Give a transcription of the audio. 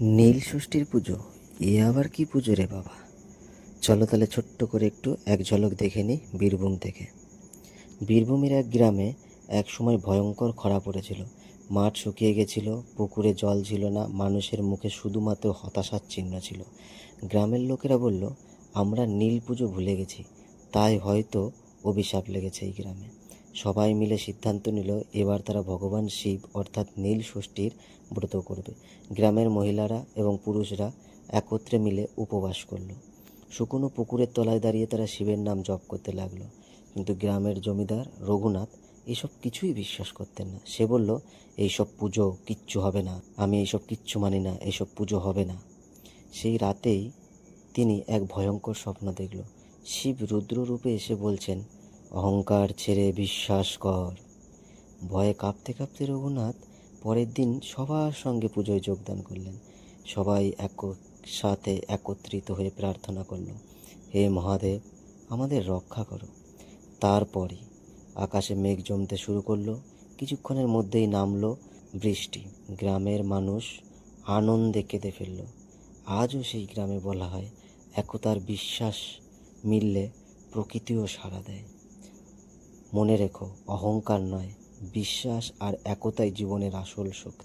নীল ষষ্ঠীর পুজো, এ আবার কি পুজো রে বাবা? চলো তাহলে ছোট্ট করে একটু এক ঝলক দেখে নিই বীরভূম থেকে। বীরভূমের এক গ্রামে এক সময় ভয়ঙ্কর খরা পড়েছিল। মাঠ শুকিয়ে গেছিল, পুকুরে জল ছিল না, মানুষের মুখে শুধুমাত্র হতাশার চিহ্ন ছিল। গ্রামের লোকেরা বলল, আমরা নীল পুজো ভুলে গেছি, তাই হয়তো অভিশাপ লেগেছে এই গ্রামে। সবাই মিলে সিদ্ধান্ত নিল, এবার তারা ভগবান শিব অর্থাৎ নীল ষষ্ঠীর ব্রত করবে। গ্রামের মহিলারা এবং পুরুষরা একত্রে মিলে উপবাস করলো। শুকনো পুকুরের তলায় দাঁড়িয়ে তারা শিবের নাম জপ করতে লাগলো। কিন্তু গ্রামের জমিদার রঘুনাথ এসব কিছুই বিশ্বাস করতেন না। সে বলল, এইসব পুজো কিচ্ছু হবে না, আমি এইসব কিচ্ছু মানি না, এইসব পুজো হবে না। সেই রাতেই তিনি এক ভয়ঙ্কর স্বপ্ন দেখল। শিব রুদ্ররূপে এসে বলছেন, অহংকার ছেড়ে বিশ্বাস কর। ভয়ে কাঁপতে কাঁপতে রঘুনাথ পরের দিন সবার সঙ্গে পুজোয় যোগদান করলেন। সবাই একসাথে একত্রিত হয়ে প্রার্থনা করল, হে মহাদেব, আমাদের রক্ষা করো। তারপরই আকাশে মেঘ জমতে শুরু করলো। কিছুক্ষণের মধ্যেই নামলো বৃষ্টি। গ্রামের মানুষ আনন্দে কেঁদে ফেলল। আজও সেই গ্রামে বলা হয়, একতার বিশ্বাস মিললে প্রকৃতিও সাড়া দেয়। মনে রেখো, অহংকার নয়, বিশ্বাস আর একতাই জীবনের আসল শক্তি।